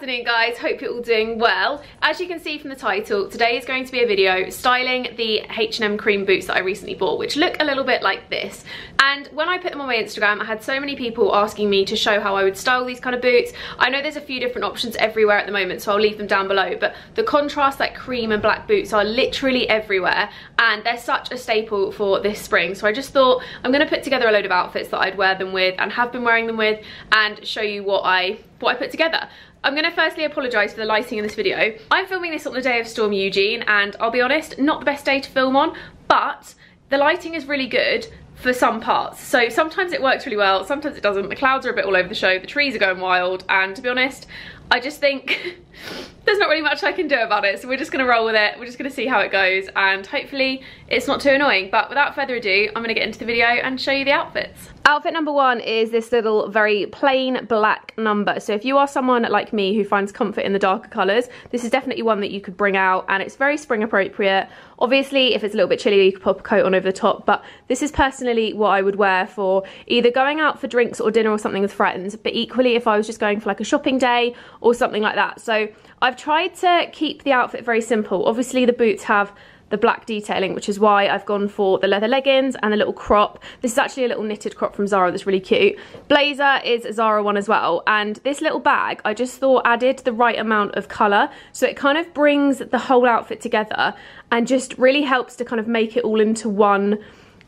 afternoon guys, hope you're all doing well. As you can see from the title, today is going to be a video styling the H&M cream boots that I recently bought, which look a little bit like this. And when I put them on my Instagram, I had so many people asking me to show how I would style these kind of boots. I know there's a few different options everywhere at the moment, so I'll leave them down below, but the contrast like cream and black boots are literally everywhere and they're such a staple for this spring. So I just thought I'm going to put together a load of outfits that I'd wear them with and have been wearing them with and show you what I put together. I'm going to firstly apologise for the lighting in this video. I'm filming this on the day of Storm Eugene and I'll be honest, not the best day to film on, but the lighting is really good for some parts. So sometimes it works really well, sometimes it doesn't. The clouds are a bit all over the show, the trees are going wild, and to be honest, I just think there's not really much I can do about it, so we're just going to roll with it. We're just going to see how it goes and hopefully it's not too annoying. But without further ado, I'm going to get into the video and show you the outfits. Outfit number one is this little very plain black number. So if you are someone like me who finds comfort in the darker colours, this is definitely one that you could bring out and it's very spring appropriate. Obviously, if it's a little bit chilly, you could pop a coat on over the top, but this is personally what I would wear for either going out for drinks or dinner or something with friends, but equally if I was just going for like a shopping day or something like that. So I've tried to keep the outfit very simple. Obviously the boots have the black detailing, which is why I've gone for the leather leggings and the little crop. This is actually a little knitted crop from Zara that's really cute. Blazer is a Zara one as well, and this little bag I just thought added the right amount of colour, so it kind of brings the whole outfit together and just really helps to kind of make it all into one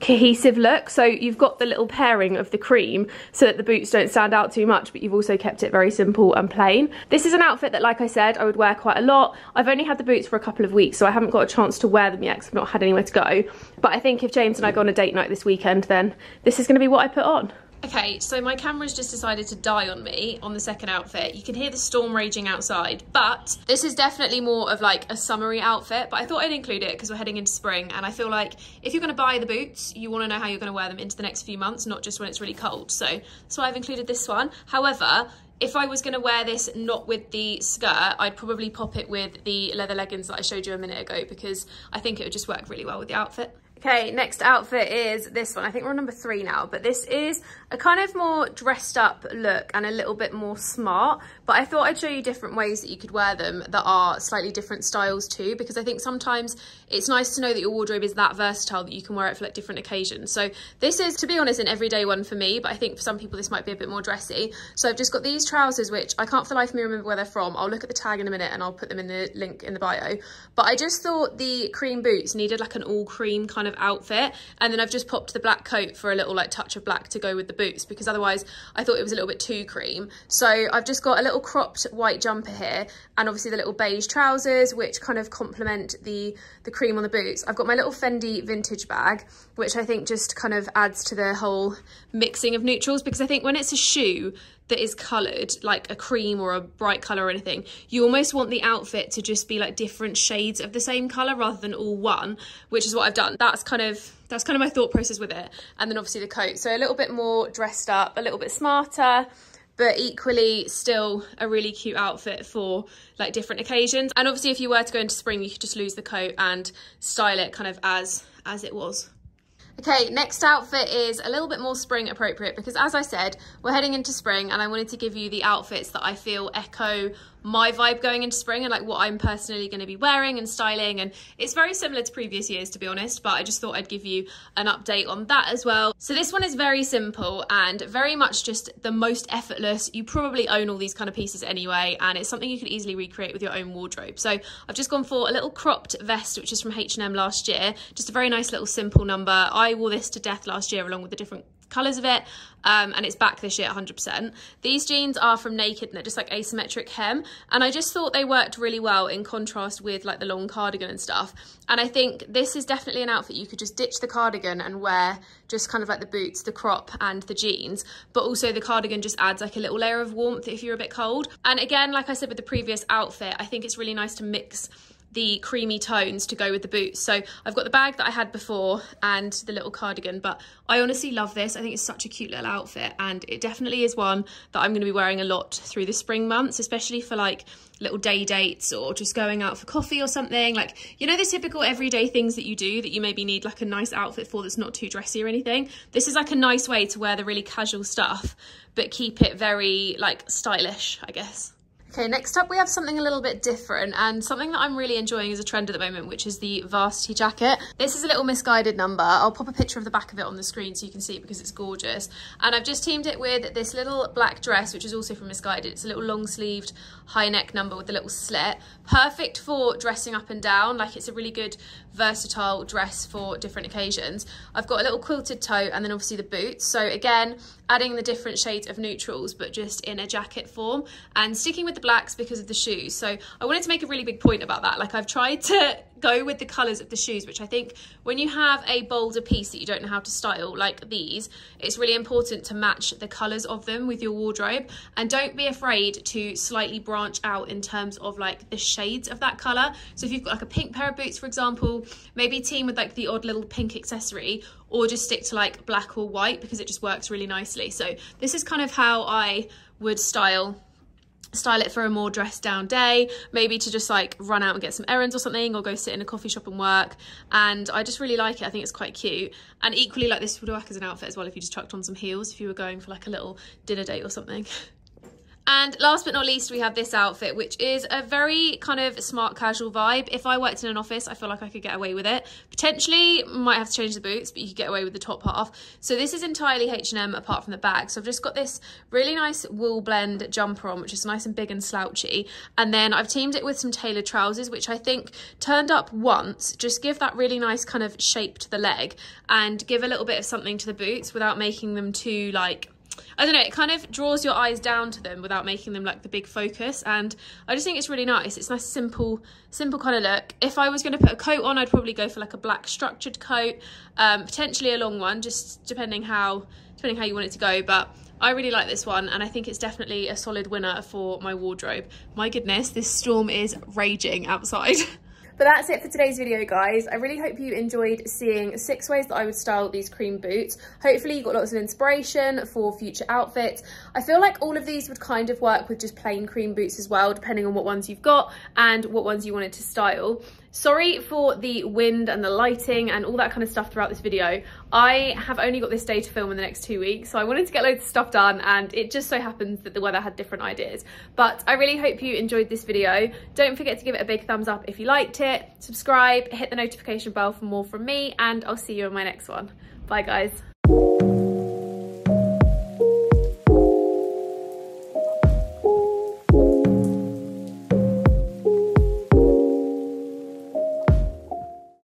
cohesive look. So you've got the little pairing of the cream so that the boots don't stand out too much, but you've also kept it very simple and plain. This is an outfit that, like I said, I would wear quite a lot. I've only had the boots for a couple of weeks, so I haven't got a chance to wear them yet because I've not had anywhere to go. But I think if James and I go on a date night this weekend, then this is going to be what I put on. Okay, so my camera's just decided to die on me on the second outfit. You can hear the storm raging outside, but this is definitely more of like a summery outfit, but I thought I'd include it because we're heading into spring and I feel like if you're going to buy the boots, you want to know how you're going to wear them into the next few months, not just when it's really cold. So that's why I've included this one. However, if I was going to wear this not with the skirt, I'd probably pop it with the leather leggings that I showed you a minute ago because I think it would just work really well with the outfit. Okay, next outfit is this one. I think we're on number 3 now, but this is a kind of more dressed up look and a little bit more smart, but I thought I'd show you different ways that you could wear them that are slightly different styles too, because I think sometimes it's nice to know that your wardrobe is that versatile that you can wear it for like different occasions. So this is, to be honest, an everyday one for me, but I think for some people this might be a bit more dressy. So I've just got these trousers, which I can't for the life of me remember where they're from. I'll look at the tag in a minute and I'll put them in the link in the bio. But I just thought the cream boots needed like an all cream kind of outfit, and then I've just popped the black coat for a little like touch of black to go with the boots because otherwise I thought it was a little bit too cream. So I've just got a little cropped white jumper here and obviously the little beige trousers which kind of complement the cream on the boots. I've got my little Fendi vintage bag, which I think just kind of adds to the whole mixing of neutrals, because I think when it's a shoe that is coloured like a cream or a bright colour or anything, you almost want the outfit to just be like different shades of the same colour rather than all one, which is what I've done. That's kind of my thought process with it. And then obviously the coat, so a little bit more dressed up, a little bit smarter, but equally still a really cute outfit for like different occasions. And obviously if you were to go into spring, you could just lose the coat and style it kind of as it was. Okay, next outfit is a little bit more spring appropriate because, as I said, we're heading into spring and I wanted to give you the outfits that I feel echo my vibe going into spring and like what I'm personally going to be wearing and styling. And it's very similar to previous years, to be honest, but I just thought I'd give you an update on that as well. So this one is very simple and very much just the most effortless. You probably own all these kind of pieces anyway, and it's something you could easily recreate with your own wardrobe. So I've just gone for a little cropped vest, which is from H&M last year. Just a very nice little simple number. I wore this to death last year along with the different colours of it, and it's back this year 100%. These jeans are from Naked and they're just like asymmetric hem, and I just thought they worked really well in contrast with like the long cardigan and stuff. And I think this is definitely an outfit you could just ditch the cardigan and wear just kind of like the boots, the crop and the jeans, but also the cardigan just adds like a little layer of warmth if you're a bit cold. And again, like I said with the previous outfit, I think it's really nice to mix the creamy tones to go with the boots. So I've got the bag that I had before and the little cardigan, but I honestly love this. I think it's such a cute little outfit and it definitely is one that I'm going to be wearing a lot through the spring months, especially for like little day dates or just going out for coffee or something. Like, you know, the typical everyday things that you do that you maybe need like a nice outfit for that's not too dressy or anything. This is like a nice way to wear the really casual stuff but keep it very like stylish, I guess. Okay, next up we have something a little bit different and something that I'm really enjoying as a trend at the moment, which is the varsity jacket. This is a little misguided number. I'll pop a picture of the back of it on the screen so you can see it because it's gorgeous. And I've just teamed it with this little black dress, which is also from Misguided. It's a little long sleeved high neck number with a little slit. Perfect for dressing up and down. Like, it's a really good versatile dress for different occasions. I've got a little quilted tote and then obviously the boots. So again, adding the different shades of neutrals, but just in a jacket form, and sticking with the blacks because of the shoes. So I wanted to make a really big point about that. Like, I've tried to go with the colours of the shoes, which I think when you have a bolder piece that you don't know how to style like these, it's really important to match the colours of them with your wardrobe, and don't be afraid to slightly branch out in terms of like the shades of that colour. So if you've got like a pink pair of boots, for example, maybe team with like the odd little pink accessory, or just stick to like black or white because it just works really nicely. So this is kind of how I would style it for a more dressed down day, maybe to just like run out and get some errands or something, or go sit in a coffee shop and work. And I just really like it. I think it's quite cute, and equally like this would work as an outfit as well if you just chucked on some heels if you were going for like a little dinner date or something. And last but not least, we have this outfit, which is a very kind of smart casual vibe. If I worked in an office, I feel like I could get away with it. Potentially might have to change the boots, but you could get away with the top half. So this is entirely H&M apart from the bag. So I've just got this really nice wool blend jumper on, which is nice and big and slouchy. And then I've teamed it with some tailored trousers, which I think turned up once, just give that really nice kind of shape to the leg and give a little bit of something to the boots without making them too like, I don't know, it kind of draws your eyes down to them without making them like the big focus. And I just think it's really nice. It's a nice, simple kind of look. If I was going to put a coat on, I'd probably go for like a black structured coat, potentially a long one, just depending how you want it to go. But I really like this one, and I think it's definitely a solid winner for my wardrobe. My goodness, this storm is raging outside. But that's it for today's video, guys. I really hope you enjoyed seeing 6 ways that I would style these cream boots. Hopefully you got lots of inspiration for future outfits. I feel like all of these would kind of work with just plain cream boots as well, depending on what ones you've got and what ones you wanted to style. Sorry for the wind and the lighting and all that kind of stuff throughout this video. I have only got this day to film in the next 2 weeks, so I wanted to get loads of stuff done, and it just so happens that the weather had different ideas. But I really hope you enjoyed this video. Don't forget to give it a big thumbs up if you liked it, subscribe, hit the notification bell for more from me, and I'll see you in my next one. Bye guys.